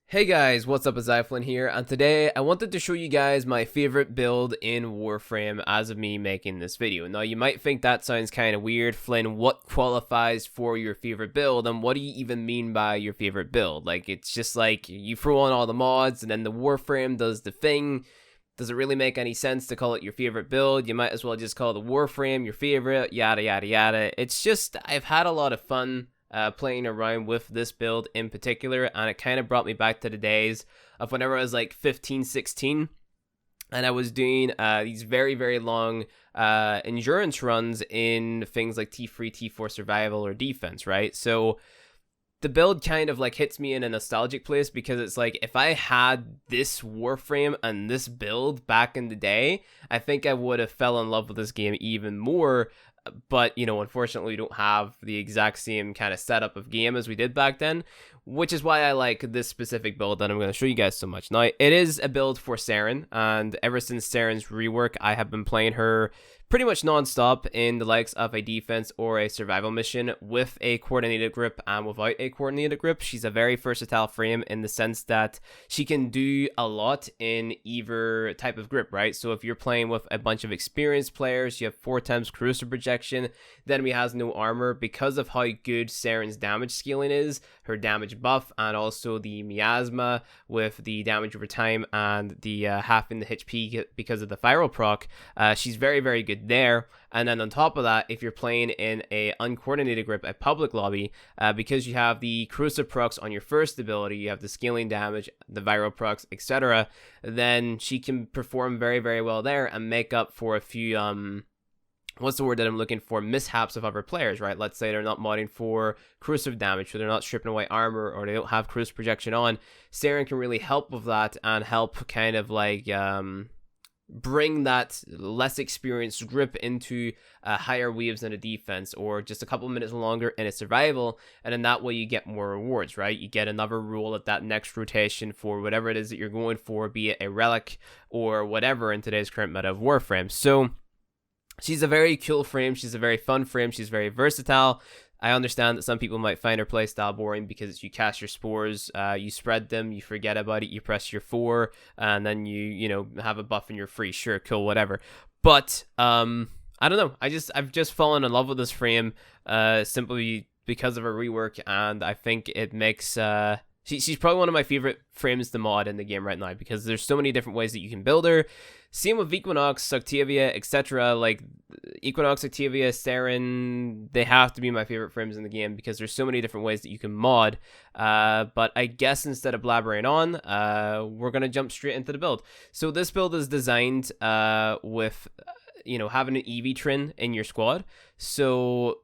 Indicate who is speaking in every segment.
Speaker 1: Hey guys, what's up? It's Flynn here, and today I wanted to show you guys my favorite build in Warframe as of me making this video. Now, you might think that sounds kind of weird. Flynn, what qualifies for your favorite build, and what do you even mean by your favorite build? Like, it's just like you throw on all the mods, and then the Warframe does the thing. Does it really make any sense to call it your favorite build? You might as well just call the Warframe your favorite, yada yada yada. It's just, I've had a lot of fun playing around with this build in particular, and it kind of brought me back to the days of whenever I was like 15, 16, and I was doing these very, very long endurance runs in things like T3, T4 survival or defense, right? So the build kind of like hits me in a nostalgic place because it's like, if I had this Warframe and this build back in the day, I think I would have fell in love with this game even more. But, you know, unfortunately, we don't have the exact same kind of setup of game as we did back then, which is why I like this specific build that I'm going to show you guys so much. Now, it is a build for Saren, and ever since Saren's rework, I have been playing her pretty much non-stop in the likes of a defense or a survival mission with a coordinated grip and without a coordinated grip. She's a very versatile frame in the sense that she can do a lot in either type of grip, right? So if you're playing with a bunch of experienced players, you have 4 times corrosive projection, the enemy has no armor. Because of how good Saren's damage scaling is, her damage buff, and also the miasma with the damage over time and the halving the HP because of the viral proc, she's very, very good there. And then on top of that, if you're playing in a uncoordinated grip, a public lobby, because you have the corrosive procs on your first ability, you have the scaling damage, the viral procs, etc., then she can perform very, very well there and make up for a few what's the word that I'm looking for, mishaps of other players, right? Let's say they're not modding for corrosive damage, so they're not stripping away armor, or they don't have corrosive projection on. Saren can really help with that and help kind of like bring that less experienced grip into higher waves in a defense, or just a couple minutes longer in a survival, and in that way you get more rewards, right? You get another roll at that next rotation for whatever it is that you're going for, be it a relic or whatever in today's current meta of Warframe. So she's a very cool frame, she's a very fun frame, she's very versatile. I understand that some people might find her playstyle boring because you cast your spores, you spread them, you forget about it, you press your 4, and then you know, have a buff and you're free. Sure, cool, whatever. But I don't know. I've just fallen in love with this frame simply because of her rework, and I think it makes she's probably one of my favorite frames to mod in the game right now because there's so many different ways that you can build her. Same with Equinox, Octavia, etc. Like Equinox, Octavia, Saren, they have to be my favorite frames in the game because there's so many different ways that you can mod. But I guess instead of blabbering on, we're going to jump straight into the build. So this build is designed with, you know, having an EV Trin in your squad. So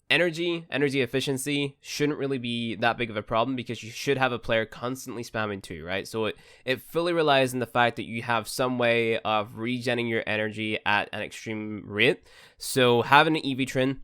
Speaker 1: energy efficiency shouldn't really be that big of a problem because you should have a player constantly spamming 2, right? So it fully relies on the fact that you have some way of regenerating your energy at an extreme rate. So having an EV Trin,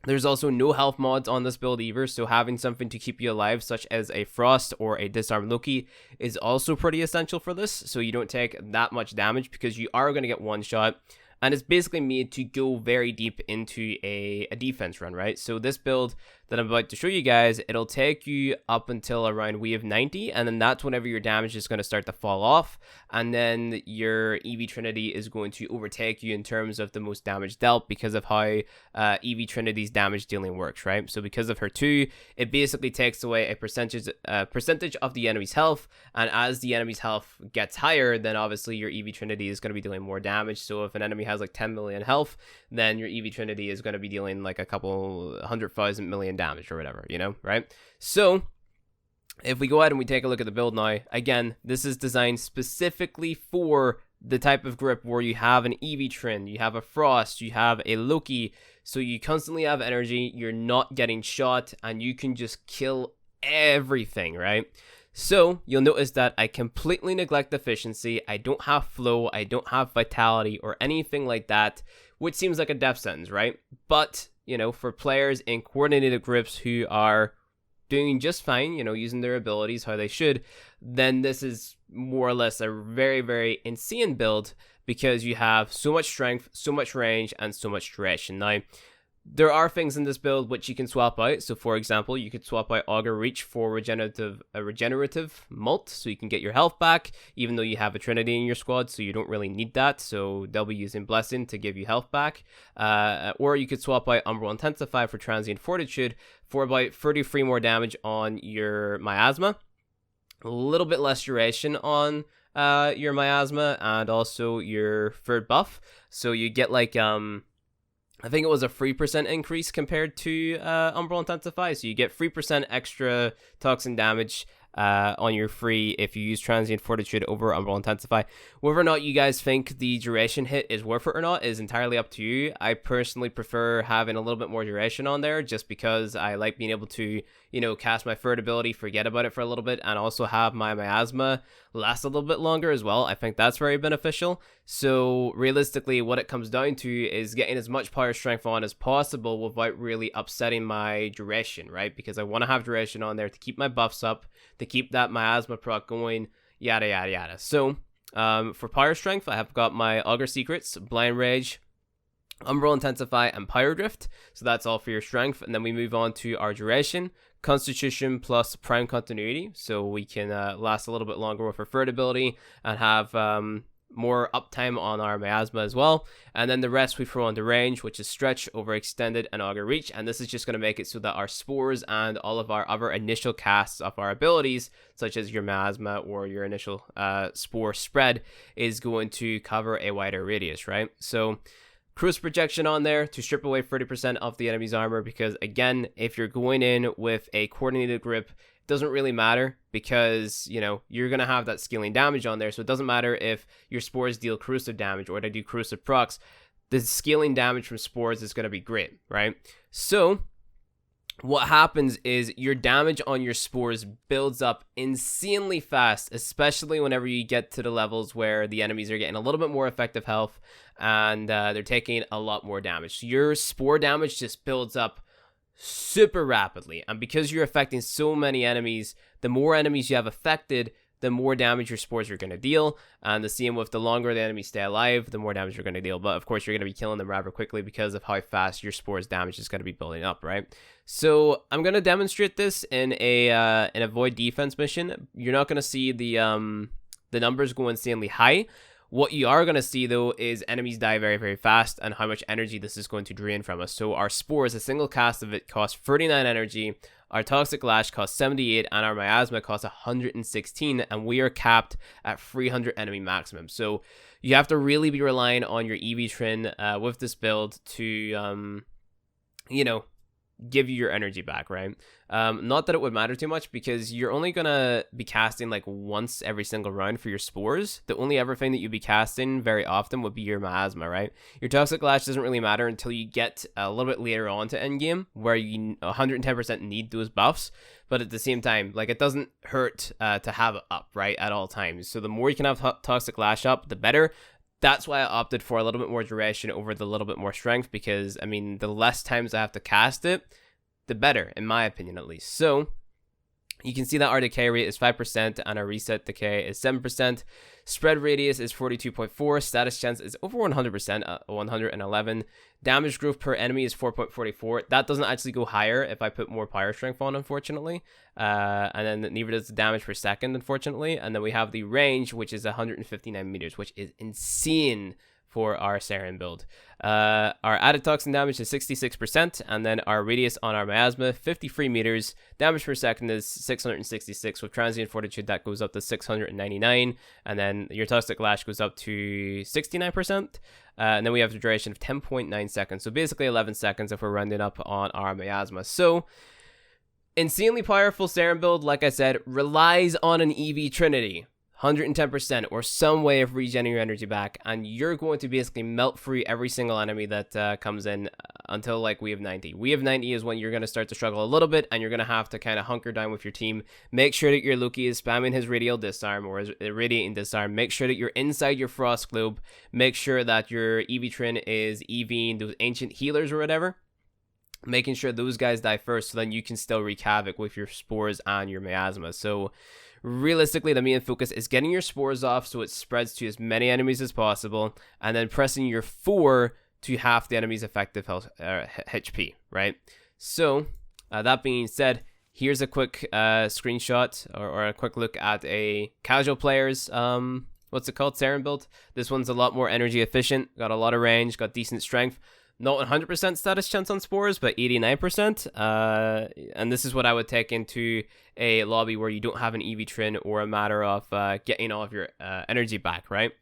Speaker 1: there's also no health mods on this build either, so having something to keep you alive, such as a Frost or a Disarm Loki, is also pretty essential for this, so you don't take that much damage because you are going to get one shot. And it's basically made to go very deep into a defense run, right? So this build that I'm about to show you guys, it'll take you up until around wave 90, and then that's whenever your damage is going to start to fall off, and then your EV Trinity is going to overtake you in terms of the most damage dealt because of how EV Trinity's damage dealing works, right? So because of her 2, it basically takes away a percentage of the enemy's health, and as the enemy's health gets higher, then obviously your EV Trinity is going to be dealing more damage. So if an enemy has like 10 million health, then your EV Trinity is going to be dealing like a couple 100,000 million damage or whatever, you know, right? So if we go ahead and we take a look at the build now, again, this is designed specifically for the type of grip where you have an EV Trin, you have a Frost, you have a Loki, so you constantly have energy, you're not getting shot, and you can just kill everything, right? So you'll notice that I completely neglect efficiency. I don't have flow, I don't have vitality or anything like that, which seems like a death sentence, right? But, you know, for players in coordinated grips who are doing just fine, you know, using their abilities how they should, then this is more or less a very, very insane build because you have so much strength, so much range, and so much duration. Now, There are things in this build which you can swap out. So for example, you could swap out Augur Reach for regenerative Molt, so you can get your health back, even though you have a Trinity in your squad, so you don't really need that. So they'll be using Blessing to give you health back. Or you could swap out Umbral Intensify for Transient Fortitude for about 33 more damage on your Miasma. A little bit less duration on your Miasma and also your third buff. So you get like I think it was a 3% increase compared to Umbral Intensify. So you get 3% extra toxin damage on your free if you use Transient Fortitude over Umbral Intensify. Whether or not you guys think the duration hit is worth it or not is entirely up to you. I personally prefer having a little bit more duration on there just because I like being able to, you know, cast my third ability, forget about it for a little bit, and also have my Miasma last a little bit longer as well. I think that's very beneficial. So realistically, what it comes down to is getting as much power strength on as possible without really upsetting my duration, right? Because I want to have duration on there to keep my buffs up, to keep that Miasma proc going, yada yada yada. So for power strength, I have got my Augur Secrets, Blind Rage, Umbral Intensify, and Pyrodrift. So that's all for your strength. And then we move on to our duration, Constitution plus Prime Continuity. So we can last a little bit longer with our third ability and have more uptime on our Miasma as well. And then the rest we throw onto range, which is Stretch, Overextended, and Augur Reach. And this is just going to make it so that our spores and all of our other initial casts of our abilities, such as your Miasma or your initial spore spread, is going to cover a wider radius, right? So Cruise Projection on there to strip away 30% of the enemy's armor, because again, if you're going in with a coordinated grip, it doesn't really matter because, you know, you're going to have that scaling damage on there. So it doesn't matter if your spores deal corrosive damage or they do corrosive procs. The scaling damage from spores is going to be great, right? So what happens is your damage on your spores builds up insanely fast, especially whenever you get to the levels where the enemies are getting a little bit more effective health and they're taking a lot more damage. So your spore damage just builds up super rapidly, and because you're affecting so many enemies, the more enemies you have affected, the more damage your spores are going to deal. And the same with the longer the enemies stay alive, the more damage you're going to deal. But of course, you're going to be killing them rather quickly because of how fast your spores damage is going to be building up, right? So I'm going to demonstrate this in a void defense mission. You're not going to see the numbers go insanely high. What you are going to see, though, is enemies die very, very fast and how much energy this is going to drain from us. So our spores, a single cast of it costs 39 energy, our Toxic Lash costs 78, and our Miasma costs 116, and we are capped at 300 enemy maximum. So you have to really be relying on your EV Trin with this build to, you know, give you your energy back, right? Not that it would matter too much because you're only gonna be casting like once every single round for your spores. The only other thing that you'd be casting very often would be your Miasma, right? Your Toxic Lash doesn't really matter until you get a little bit later on to endgame where you 110% need those buffs, but at the same time, like, it doesn't hurt to have it up, right, at all times. So the more you can have Toxic Lash up, the better. That's why I opted for a little bit more duration over the little bit more strength, because, I mean, the less times I have to cast it, the better, in my opinion, at least. So you can see that our decay rate is 5% and our reset decay is 7%. Spread radius is 42.4. Status chance is over 100%, 111. Damage growth per enemy is 4.44. That doesn't actually go higher if I put more power strength on, unfortunately. And then neither does the damage per second, unfortunately. And then we have the range, which is 159 meters, which is insane for our Saren build. Our added toxin damage is 66%, and then our radius on our Miasma, 53 meters. Damage per second is 666. With Transient Fortitude, that goes up to 699, and then your Toxic Lash goes up to 69%, and then we have the duration of 10.9 seconds, so basically 11 seconds if we're rounding up on our Miasma. So insanely powerful Saren build, like I said, relies on an EV Trinity. 110% or some way of regenerating your energy back, and you're going to basically melt through every single enemy that comes in until like we have 90. We have 90 is when you're going to start to struggle a little bit, and you're going to have to kind of hunker down with your team. Make sure that your Loki is spamming his radial disarm or his radiating disarm. Make sure that you're inside your frost globe. Make sure that your EV Trin is EVing those ancient healers or whatever, making sure those guys die first, so then you can still wreak havoc with your spores and your Miasma. So realistically, the main focus is getting your spores off so it spreads to as many enemies as possible, and then pressing your 4 to half the enemy's effective health, HP, right? So, that being said, here's a quick screenshot or a quick look at a casual player's, what's it called, Saren build. This one's a lot more energy efficient, got a lot of range, got decent strength. Not 100% status chance on spores, but 89%. And this is what I would take into a lobby where you don't have an EV Trin or a matter of getting all of your energy back, right?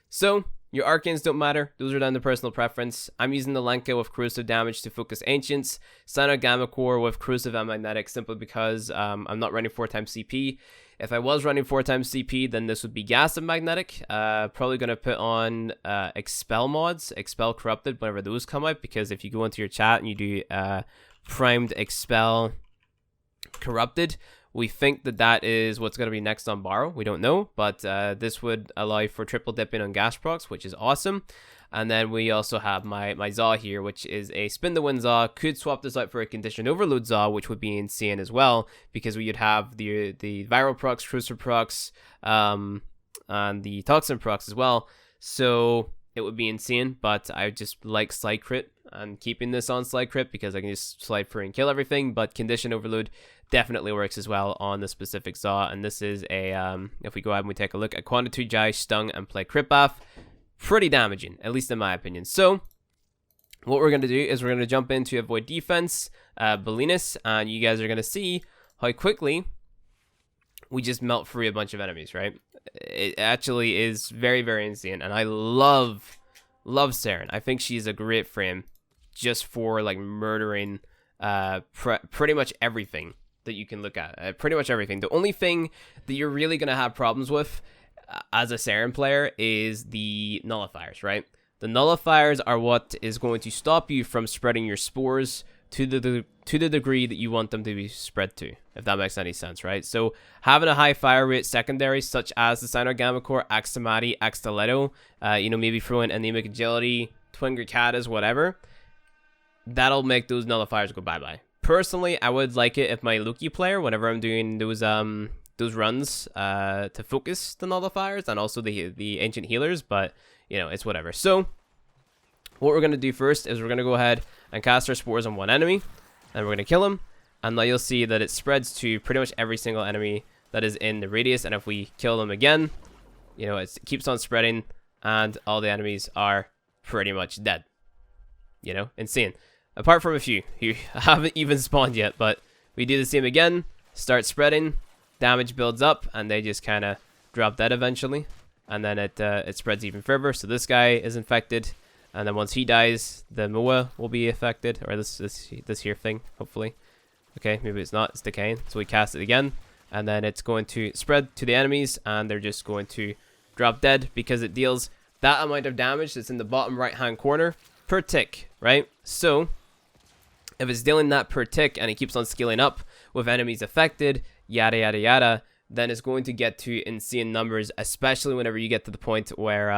Speaker 1: So, your arcanes don't matter. Those are down to personal preference. I'm using the Lenka with corrosive damage to focus Ancients. Cyno Gamma Core with corrosive and magnetic simply because I'm not running 4 times CP. If I was running 4 times CP, then this would be gas and magnetic. Probably going to put on Expel mods, Expel Corrupted, whenever those come out, because if you go into your chat and you do Primed Expel Corrupted, we think that that is what's going to be next on Borrow. We don't know, but this would allow for triple dipping on gas procs, which is awesome. And then we also have my Zaw here, which is a Spin the Wind Zaw. Could swap this out for a Conditioned Overload Zaw, which would be insane as well, because we would have the Viral procs, Cruiser procs, and the Toxin procs as well. So it would be insane, but I just like Slide Crit and keeping this on Slide Crit because I can just slide through and kill everything, but Conditioned Overload definitely works as well on the specific Zaw. And this is a, if we go ahead and we take a look at Quantitude Jai, Stung, and play Crit Buff, pretty damaging, at least in my opinion. So what we're going to do is we're going to jump into Avoid Defense, Belinus, and you guys are going to see how quickly we just melt through a bunch of enemies, right? It actually is very, very insane, and I love Saren. I think she's a great frame just for like murdering pretty much everything that you can look at. Pretty much everything. The only thing that you're really going to have problems with as a Saren player is the nullifiers, right? The nullifiers are what is going to stop you from spreading your spores to the degree that you want them to be spread to, if that makes any sense, right? So having a high fire rate secondary, such as the Cyno Gamma Core, Axtomati, Axtiletto, maybe throw in Anemic Agility, Twin Grikatas, whatever, that'll make those nullifiers go bye-bye. Personally, I would like it if my Loki player, whenever I'm doing those runs to focus the nullifiers and also the ancient healers, but it's whatever. So what we're going to do first is we're going to go ahead and cast our spores on one enemy, and we're going to kill him, and now you'll see that it spreads to pretty much every single enemy that is in the radius. And if we kill them again, it keeps on spreading, and all the enemies are pretty much dead. Insane. Apart from a few who haven't even spawned yet, but we do the same again, start spreading, damage builds up, and they just kind of drop dead eventually, and then it spreads even further. So this guy is infected, and then once he dies, the Moa will be affected, or this here thing, hopefully. Okay, maybe it's not, it's decaying. So we cast it again, and then it's going to spread to the enemies, and they're just going to drop dead because it deals that amount of damage that's in the bottom right hand corner per tick, right? So if it's dealing that per tick and it keeps on scaling up with enemies affected, yada yada yada, then it's going to get to insane numbers, especially whenever you get to the point where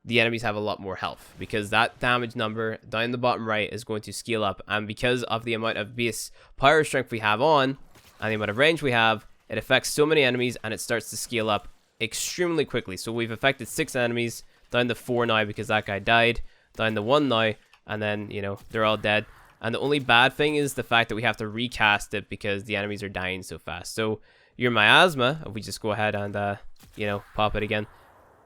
Speaker 1: the enemies have a lot more health, because that damage number down the bottom right is going to scale up, and because of the amount of base power strength we have on and the amount of range we have, it affects so many enemies and it starts to scale up extremely quickly. So we've affected 6 enemies, down to 4 now because that guy died, down to 1 now, and then they're all dead. And the only bad thing is the fact that we have to recast it because the enemies are dying so fast. So your miasma, if we just go ahead and pop it again,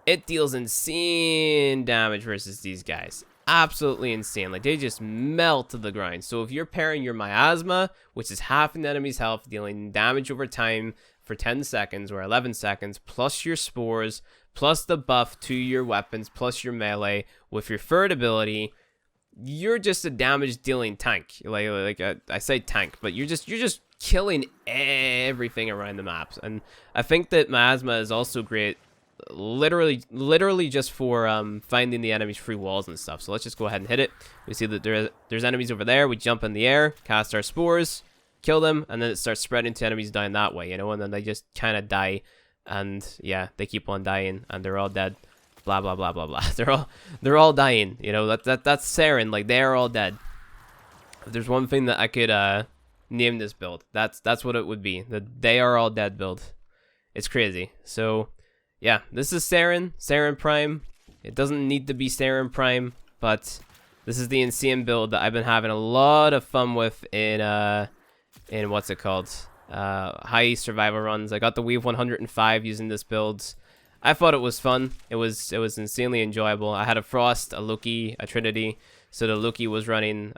Speaker 1: it deals insane damage versus these guys. Absolutely insane. Like, they just melt to the ground. So if you're pairing your miasma, which is half an enemy's health, dealing damage over time for 10 seconds or 11 seconds, plus your spores, plus the buff to your weapons, plus your melee, with your third ability, you're just a damage dealing tank. Like I say tank, but you're just killing everything around the maps. And I think that miasma is also great, literally just for finding the enemies through walls and stuff. So let's just go ahead and hit it. We see that there's enemies over there. We jump in the air, cast our spores, kill them, and then it starts spreading to enemies down that way, and then they just kind of die, and yeah, they keep on dying, and they're all dead. Blah blah blah blah blah. They're all dying. That's Saren. Like, they're all dead. If there's one thing that I could name this build, that's what it would be. The they are all dead build. It's crazy. So yeah, this is Saren Prime. It doesn't need to be Saren Prime, but this is the insane build that I've been having a lot of fun with in what's it called? High survival runs. I got the Wave 105 using this build. I thought it was fun. It was insanely enjoyable. I had a Frost, a Loki, a Trinity. So the Loki was running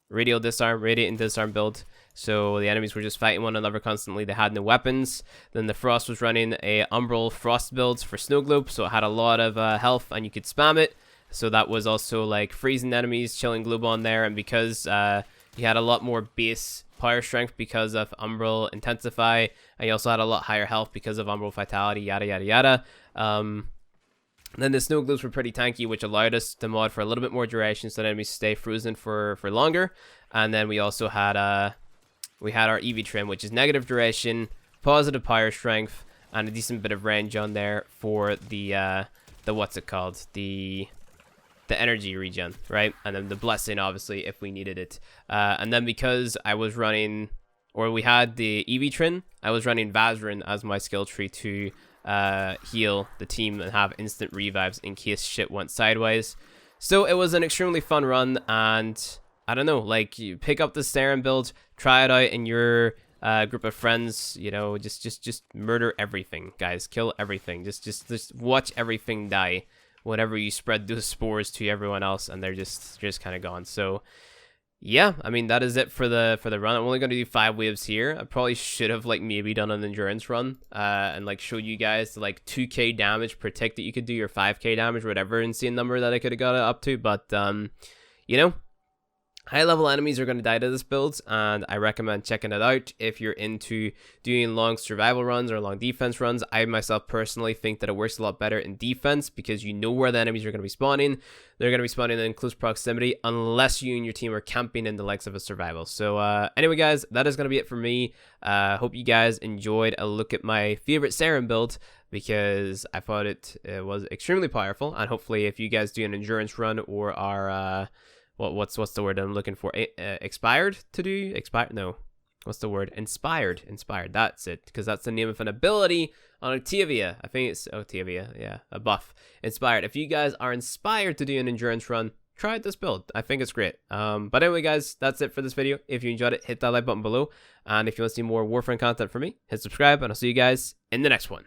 Speaker 1: radiant and disarm build. So the enemies were just fighting one another constantly. They had no weapons. Then the Frost was running a Umbral Frost build for Snow Globe. So it had a lot of health and you could spam it. So that was also like freezing enemies, chilling Globe on there. And because you had a lot more base power strength because of Umbral Intensify, and you also had a lot higher health because of Umbral Vitality, yada yada yada. Then the Snow Globes were pretty tanky, which allowed us to mod for a little bit more duration so that enemies stay frozen for longer. And then we also had our EV trim, which is negative duration, positive power strength, and a decent bit of range on there for the what's it called? The energy regen, right? And then the blessing, obviously, if we needed it. And then because I was running, or we had the EV trim, I was running Vazarin as my skill tree to heal the team and have instant revives in case shit went sideways. So it was an extremely fun run, and I don't know, like, you pick up the Saren build, try it out in your group of friends, you know, just murder everything, guys. Kill everything. Just watch everything die whenever you spread those spores to everyone else, and they're just kind of gone. So yeah, I mean, that is it for the run. I'm only going to do 5 waves here. I probably should have like maybe done an endurance run and like showed you guys the, like 2k damage per tick that you could do, or 5k damage, whatever insane number that I could have got it up to. But you know, high level enemies are going to die to this build, and I recommend checking it out if you're into doing long survival runs or long defense runs. I myself personally think that it works a lot better in defense because you know where the enemies are going to be spawning. They're going to be spawning in close proximity unless you and your team are camping in the likes of a survival. So anyway, guys, that is going to be it for me. Hope you guys enjoyed a look at my favorite Saren build, because I thought it was extremely powerful. And hopefully if you guys do an endurance run or are what's the word I'm looking for? Expired to do? Expired? No. What's the word? Inspired. Inspired. That's it. Because that's the name of an ability on Octavia. I think it's Octavia. Yeah, a buff. Inspired. If you guys are inspired to do an endurance run, try out this build. I think it's great. But anyway, guys, that's it for this video. If you enjoyed it, hit that like button below. And if you want to see more Warframe content from me, hit subscribe. And I'll see you guys in the next one.